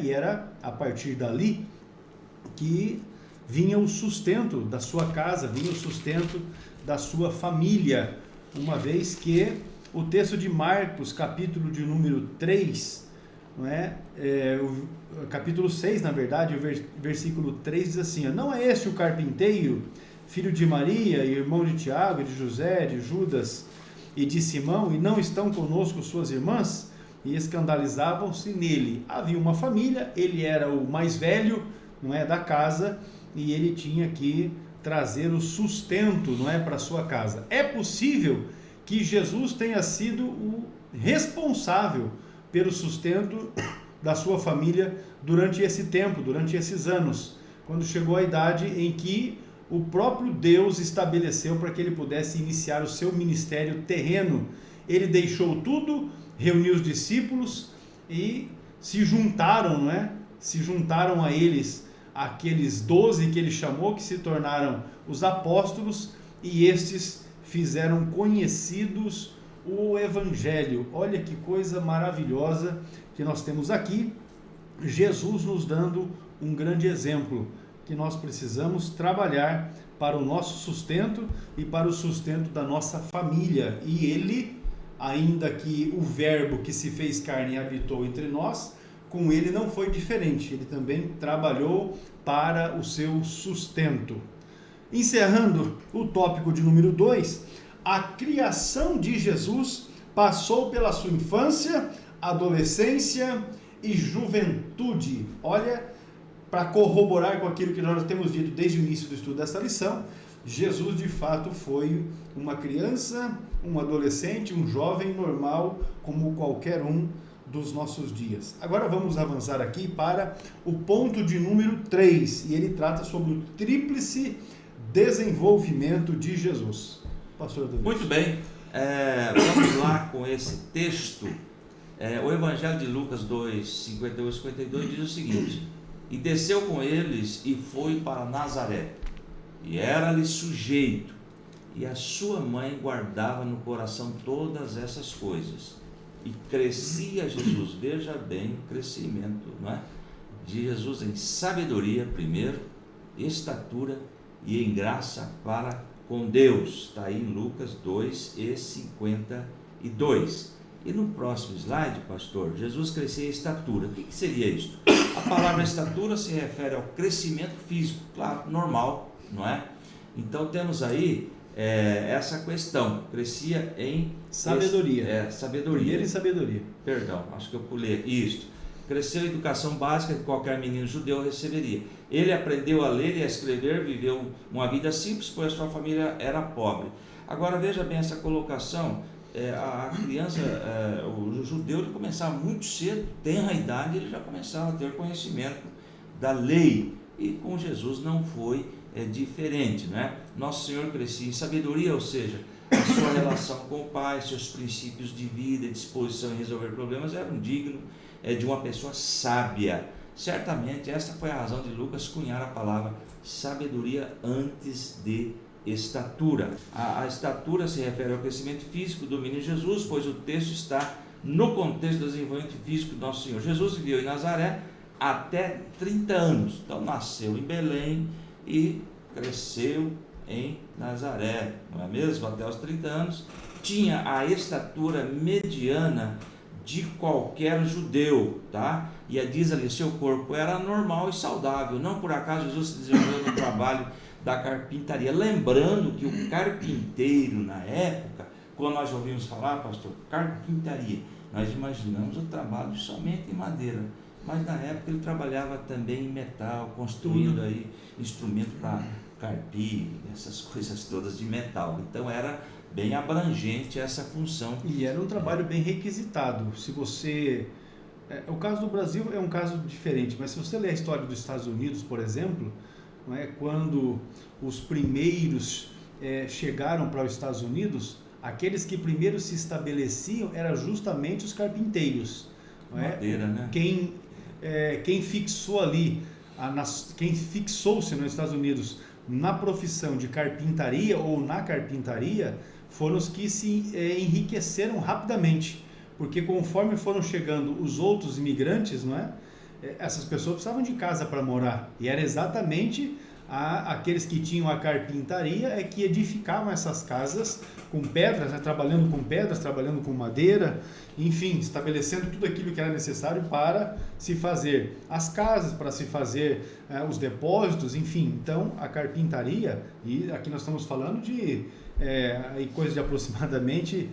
e era a partir dali que vinha o sustento da sua casa, vinha o sustento da sua família, uma vez que o texto de Marcos, capítulo de número 3, o capítulo 6, na verdade, o versículo 3 diz assim: não é este o carpinteiro, filho de Maria, irmão de Tiago, de José, de Judas e de Simão, e não estão conosco suas irmãs? E escandalizavam-se nele. Havia uma família, ele era o mais velho, da casa, e ele tinha que trazer o sustento, para sua casa. É possível que Jesus tenha sido o responsável pelo sustento da sua família durante esse tempo, durante esses anos, quando chegou a idade em que o próprio Deus estabeleceu para que ele pudesse iniciar o seu ministério terreno. Ele deixou tudo, reuniu os discípulos e se juntaram, Se juntaram a eles aqueles 12 que ele chamou, que se tornaram os apóstolos, e estes fizeram conhecidos o Evangelho. Olha que coisa maravilhosa que nós temos aqui, Jesus nos dando um grande exemplo, que nós precisamos trabalhar para o nosso sustento e para o sustento da nossa família. E ele, ainda que o verbo que se fez carne e habitou entre nós, com ele não foi diferente. Ele também trabalhou para o seu sustento. Encerrando o tópico de número 2, a criação de Jesus passou pela sua infância, adolescência e juventude. Olha, para corroborar com aquilo que nós já temos dito desde o início do estudo dessa lição, Jesus de fato foi uma criança, um adolescente, um jovem normal, como qualquer um dos nossos dias. Agora vamos avançar aqui para o ponto de número 3, e ele trata sobre o tríplice desenvolvimento de Jesus. Pastor David. Muito bem, vamos lá com esse texto. O Evangelho de Lucas 2, 51 e 52 diz o seguinte: e desceu com eles e foi para Nazaré, e era-lhe sujeito, e a sua mãe guardava no coração todas essas coisas. E crescia Jesus, veja bem o crescimento, não é? De Jesus em sabedoria primeiro, estatura e em graça para com Deus. Está aí em Lucas 2 e 52. E no próximo slide, pastor, Jesus crescia em estatura. O que seria isto? A palavra estatura se refere ao crescimento físico, claro, normal, não é? Então temos aí essa questão, crescia em sabedoria. Sabedoria. Primeiro em sabedoria. Perdão, acho que eu pulei isto. Cresceu em educação básica que qualquer menino judeu receberia. Ele aprendeu a ler e a escrever, viveu uma vida simples, pois a sua família era pobre. Agora veja bem essa colocação. A criança, o judeu, ele começava muito cedo, tenra idade, ele já começava a ter conhecimento da lei. E com Jesus não foi diferente, né? Nosso Senhor crescia em sabedoria, ou seja, a sua relação com o Pai, seus princípios de vida e disposição em resolver problemas eram dignos de uma pessoa sábia. Certamente esta foi a razão de Lucas cunhar a palavra sabedoria antes de estatura. A estatura se refere ao crescimento físico do menino Jesus, pois o texto está no contexto do desenvolvimento físico do nosso Senhor. Jesus viveu em Nazaré até 30 anos, então nasceu em Belém e cresceu em Nazaré, não é mesmo? Até os 30 anos, tinha a estatura mediana de qualquer judeu, tá? E diz ali, seu corpo era normal e saudável. Não por acaso Jesus se desenvolveu no trabalho da carpintaria. Lembrando que o carpinteiro na época, quando nós ouvimos falar, pastor, carpintaria, nós imaginamos o trabalho somente em madeira. Mas na época ele trabalhava também em metal, construindo aí instrumento para carpir, essas coisas todas de metal. Então era bem abrangente essa função. E era um trabalho bem requisitado. Se você... o caso do Brasil é um caso diferente, mas se você ler a história dos Estados Unidos, por exemplo, não é? Quando os primeiros chegaram para os Estados Unidos, aqueles que primeiro se estabeleciam eram justamente os carpinteiros. Não é? Madeira, né? Quem fixou ali, quem fixou-se nos Estados Unidos na profissão de carpintaria ou na carpintaria, foram os que se enriqueceram rapidamente, porque conforme foram chegando os outros imigrantes, não é? Essas pessoas precisavam de casa para morar, e era exatamente aqueles que tinham a carpintaria que edificavam essas casas com pedras, né? Trabalhando com pedras, trabalhando com madeira, enfim, estabelecendo tudo aquilo que era necessário para se fazer as casas, para se fazer os depósitos, enfim. Então a carpintaria, e aqui nós estamos falando de coisa de aproximadamente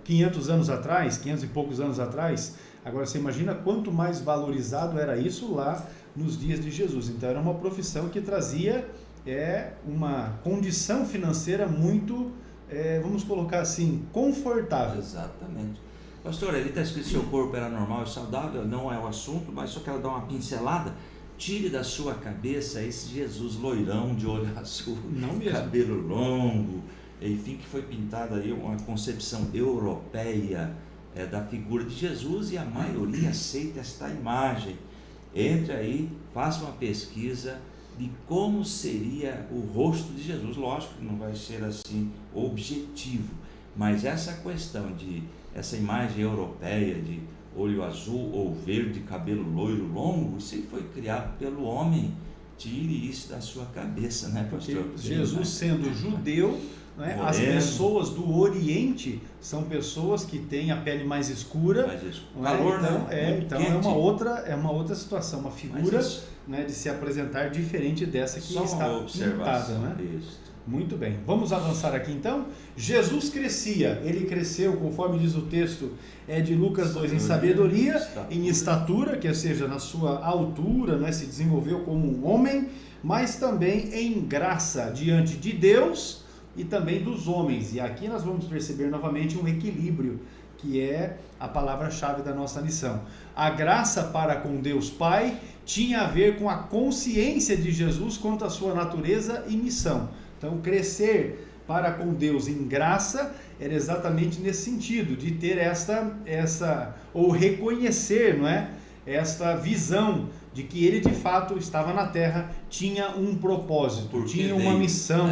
500 anos atrás, 500 e poucos anos atrás. Agora você imagina quanto mais valorizado era isso lá nos dias de Jesus. Então era uma profissão que trazia uma condição financeira muito, vamos colocar assim, confortável. Exatamente. Pastor, ele está escrito que seu corpo era normal e saudável, não é o assunto, mas só quero dar uma pincelada. Tire da sua cabeça esse Jesus loirão de olho azul, não mesmo. Cabelo longo, enfim, que foi pintada aí uma concepção europeia da figura de Jesus, e a maioria aceita esta imagem. Entre aí, faça uma pesquisa de como seria o rosto de Jesus. Lógico que não vai ser assim objetivo, mas essa questão essa imagem europeia de olho azul ou verde, cabelo loiro longo, isso aí foi criado pelo homem. Tire isso da sua cabeça, né, pastor? Porque Jesus, sendo judeu, né? As pessoas do Oriente são pessoas que têm a pele mais escura, calor, então é uma outra situação, uma figura, né, de se apresentar diferente dessa que está pintada, né? Isso. Muito bem, vamos avançar aqui então. Jesus crescia, ele cresceu, conforme diz o texto de Lucas 2, em sabedoria, em estatura, que seja na sua altura, né, se desenvolveu como um homem, mas também em graça diante de Deus e também dos homens. E aqui nós vamos perceber novamente um equilíbrio, que é a palavra-chave da nossa lição. A graça para com Deus Pai tinha a ver com a consciência de Jesus quanto à sua natureza e missão. Então, crescer para com Deus em graça era exatamente nesse sentido, de ter ou reconhecer, não é? Esta visão de que ele de fato estava na terra, tinha um propósito, tinha uma missão,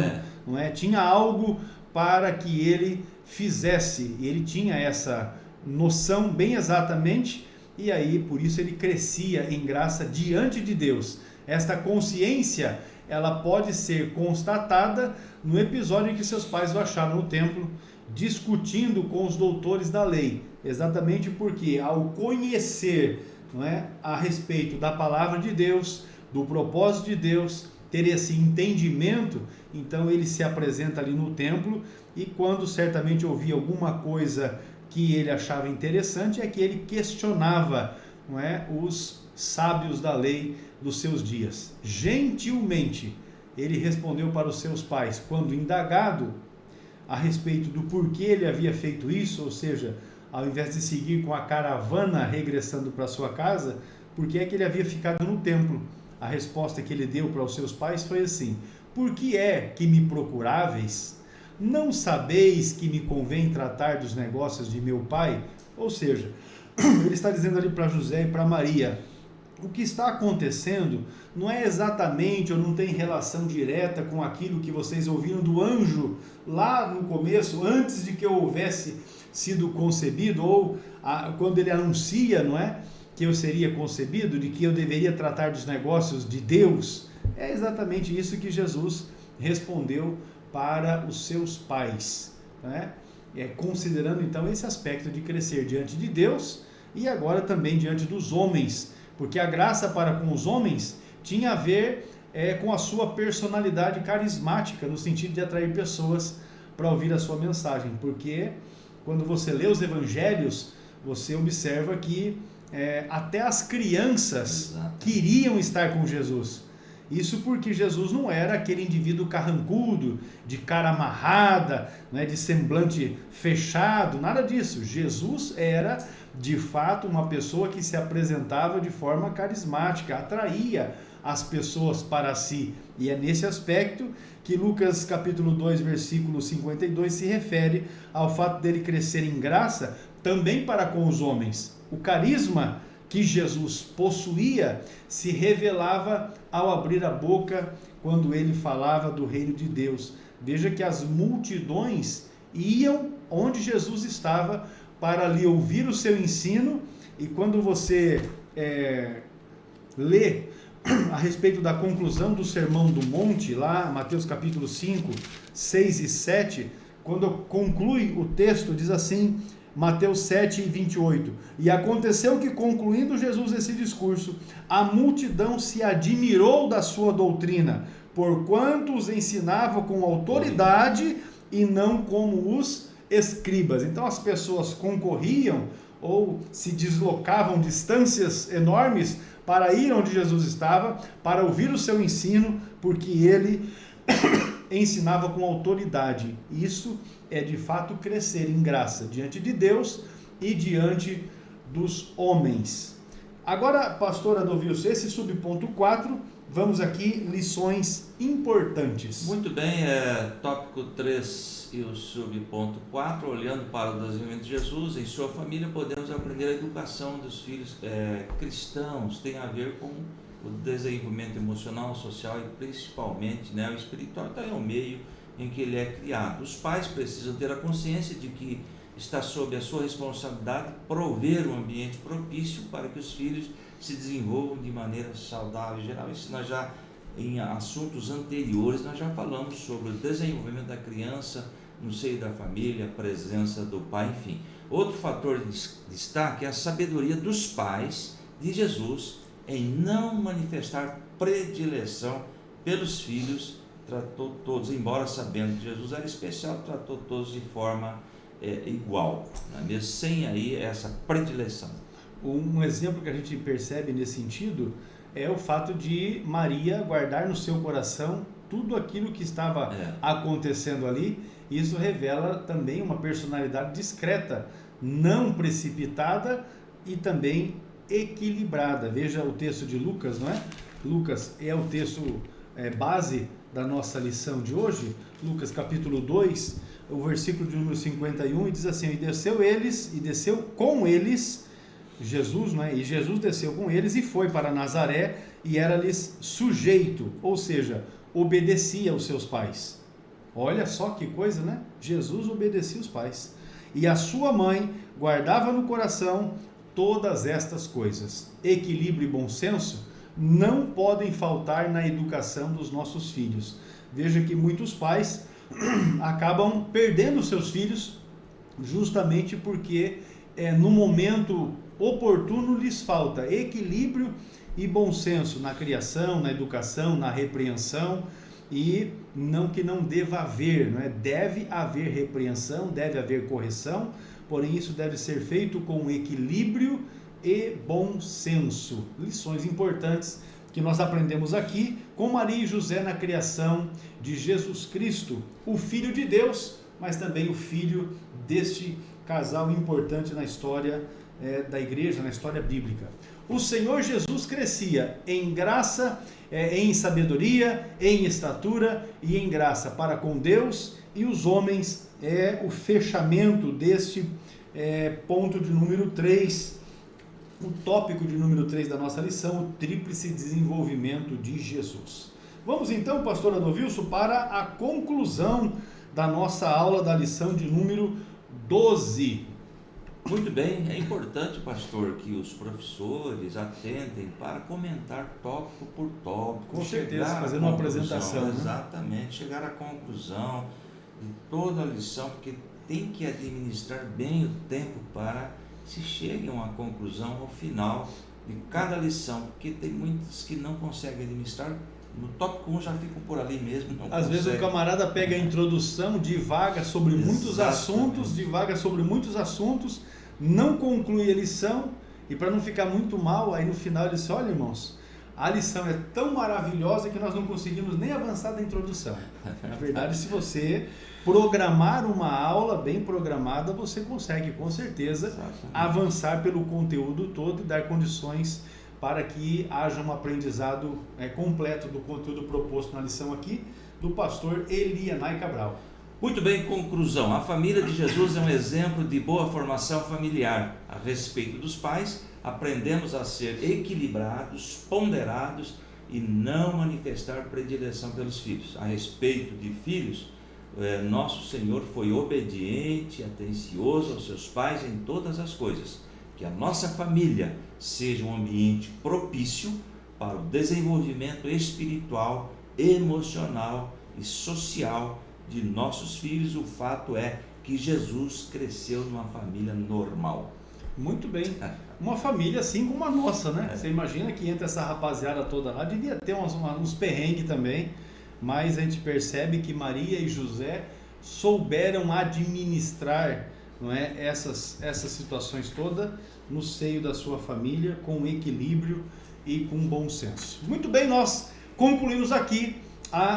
não é? Tinha algo para que ele fizesse, e ele tinha essa noção bem exatamente, e aí por isso ele crescia em graça diante de Deus. Esta consciência, ela pode ser constatada no episódio em que seus pais o acharam no templo, discutindo com os doutores da lei, exatamente porque ao conhecer, não é, a respeito da palavra de Deus, do propósito de Deus, ter esse entendimento, então ele se apresenta ali no templo, e quando certamente ouvia alguma coisa que ele achava interessante, é que ele questionava, não é, os sábios da lei dos seus dias. Gentilmente ele respondeu para os seus pais, quando indagado a respeito do porquê ele havia feito isso, ou seja, ao invés de seguir com a caravana regressando para sua casa, por que é que ele havia ficado no templo? A resposta que ele deu para os seus pais foi assim: por que é que me procuráveis? Não sabeis que me convém tratar dos negócios de meu pai? Ou seja, ele está dizendo ali para José e para Maria, o que está acontecendo não é exatamente, ou não tem relação direta com aquilo que vocês ouviram do anjo lá no começo, antes de que eu houvesse sido concebido, ou quando ele anuncia, não é, que eu seria concebido, de que eu deveria tratar dos negócios de Deus. É exatamente isso que Jesus respondeu para os seus pais, né? Considerando então esse aspecto de crescer diante de Deus e agora também diante dos homens, porque a graça para com os homens tinha a ver com a sua personalidade carismática, no sentido de atrair pessoas para ouvir a sua mensagem, porque quando você lê os evangelhos, você observa que até as crianças queriam estar com Jesus. Isso porque Jesus não era aquele indivíduo carrancudo, de cara amarrada, né, de semblante fechado, nada disso. Jesus era, de fato, uma pessoa que se apresentava de forma carismática, atraía as pessoas para si. E é nesse aspecto que Lucas capítulo 2, versículo 52 se refere ao fato dele crescer em graça também para com os homens. O carisma que Jesus possuía se revelava ao abrir a boca quando ele falava do reino de Deus. Veja que as multidões iam onde Jesus estava para lhe ouvir o seu ensino, e quando você lê a respeito da conclusão do Sermão do Monte, lá Mateus capítulo 5, 6 e 7, quando conclui o texto, diz assim, Mateus 7, 28, e aconteceu que, concluindo Jesus esse discurso, a multidão se admirou da sua doutrina, porquanto os ensinava com autoridade e não como os escribas. Então as pessoas concorriam ou se deslocavam distâncias enormes para ir onde Jesus estava, para ouvir o seu ensino, porque ele ensinava com autoridade. Isso é de fato crescer em graça diante de Deus e diante dos homens. Agora, pastor Adolvilson, esse subponto 4, vamos aqui, lições importantes. Muito bem, tópico 3 e o subponto 4, olhando para o desenvolvimento de Jesus, em sua família podemos aprender a educação dos filhos cristãos, tem a ver com o desenvolvimento emocional, social e principalmente, né, o espiritual, então é o meio em que ele é criado. Os pais precisam ter a consciência de que está sob a sua responsabilidade prover um ambiente propício para que os filhos se desenvolvam de maneira saudável e geral. Isso nós já em assuntos anteriores nós já falamos sobre o desenvolvimento da criança no seio da família, a presença do pai, enfim. Outro fator de destaque é a sabedoria dos pais de Jesus em não manifestar predileção pelos filhos, tratou todos, embora sabendo que Jesus era especial, tratou todos de forma igual, não é mesmo? Sem aí essa predileção. Um exemplo que a gente percebe nesse sentido é o fato de Maria guardar no seu coração tudo aquilo que estava acontecendo ali. Isso revela também uma personalidade discreta, não precipitada e também equilibrada. Veja o texto de Lucas, não é? Lucas é o texto base da nossa lição de hoje. Lucas capítulo 2, o versículo de número 51, e diz assim: e desceu com eles Jesus, não é? E Jesus desceu com eles e foi para Nazaré, e era-lhes sujeito, ou seja, obedecia aos seus pais. Olha só que coisa, né? Jesus obedecia os pais. E a sua mãe guardava no coração todas estas coisas. Equilíbrio e bom senso não podem faltar na educação dos nossos filhos. Veja que muitos pais acabam perdendo seus filhos justamente porque no momento oportuno lhes falta equilíbrio e bom senso na criação, na educação, na repreensão. E não que não deva haver, não é? Deve haver repreensão, deve haver correção, porém isso deve ser feito com equilíbrio e bom senso. Lições importantes que nós aprendemos aqui com Maria e José na criação de Jesus Cristo, o Filho de Deus, mas também o filho deste casal importante na história da igreja, na história bíblica. O Senhor Jesus crescia em graça, em sabedoria, em estatura e em graça para com Deus e os homens. É o fechamento deste ponto de número 3, o tópico de número 3 da nossa lição, o tríplice desenvolvimento de Jesus. Vamos então, pastor Adolvilson, para a conclusão da nossa aula da lição de número 12. Muito bem, é importante, pastor, que os professores atentem para comentar tópico por tópico. Com certeza, fazendo uma apresentação. Né? Exatamente, chegar à conclusão de toda a lição, porque tem que administrar bem o tempo para se chegue a uma conclusão ao final de cada lição, porque tem muitos que não conseguem administrar. No tópico 1 já ficam por ali mesmo. Às vezes o camarada pega a introdução, divaga sobre muitos assuntos, não conclui a lição, e para não ficar muito mal, aí no final ele diz: olha, irmãos, a lição é tão maravilhosa que nós não conseguimos nem avançar da introdução. Na verdade, se você programar uma aula bem programada, você consegue com certeza avançar pelo conteúdo todo e dar condições para que haja um aprendizado completo do conteúdo proposto na lição aqui do pastor Elianai Cabral. Muito bem, conclusão. A família de Jesus é um exemplo de boa formação familiar. A respeito dos pais, aprendemos a ser equilibrados, ponderados e não manifestar predileção pelos filhos. A respeito de filhos, nosso Senhor foi obediente, atencioso aos seus pais em todas as coisas. Que a nossa família seja um ambiente propício para o desenvolvimento espiritual, emocional e social de nossos filhos. O fato é que Jesus cresceu numa família normal. Muito bem. Uma família assim como a nossa, né? Você imagina que entra essa rapaziada toda lá, devia ter uns perrengues também, mas a gente percebe que Maria e José souberam administrar, não é, essas situações todas no seio da sua família, com equilíbrio e com bom senso. Muito bem, nós concluímos aqui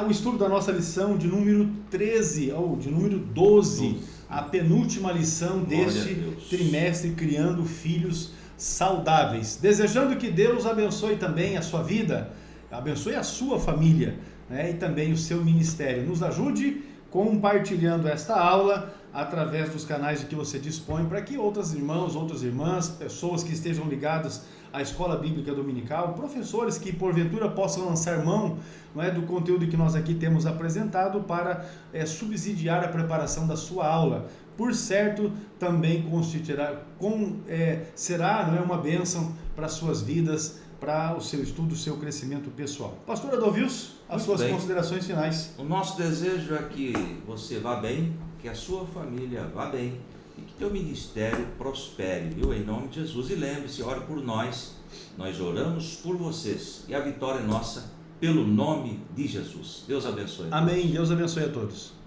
o estudo da nossa lição de número 13, ou de número 12, a penúltima lição deste trimestre, criando filhos saudáveis. Desejando que Deus abençoe também a sua vida, abençoe a sua família, né, e também o seu ministério. Nos ajude compartilhando esta aula através dos canais de que você dispõe, para que outros irmãos, outras irmãs, pessoas que estejam ligadas à Escola Bíblica Dominical, professores que porventura possam lançar mão, não é, do conteúdo que nós aqui temos apresentado para subsidiar a preparação da sua aula. Por certo, também será, não é, uma bênção para as suas vidas, para o seu estudo, o seu crescimento pessoal. Pastor Adalvilson, as suas considerações finais. O nosso desejo é que você vá bem, que a sua família vá bem e que teu ministério prospere, viu? Em nome de Jesus. E lembre-se, ore por nós, nós oramos por vocês e a vitória é nossa, pelo nome de Jesus. Deus abençoe. Amém. Deus abençoe a todos.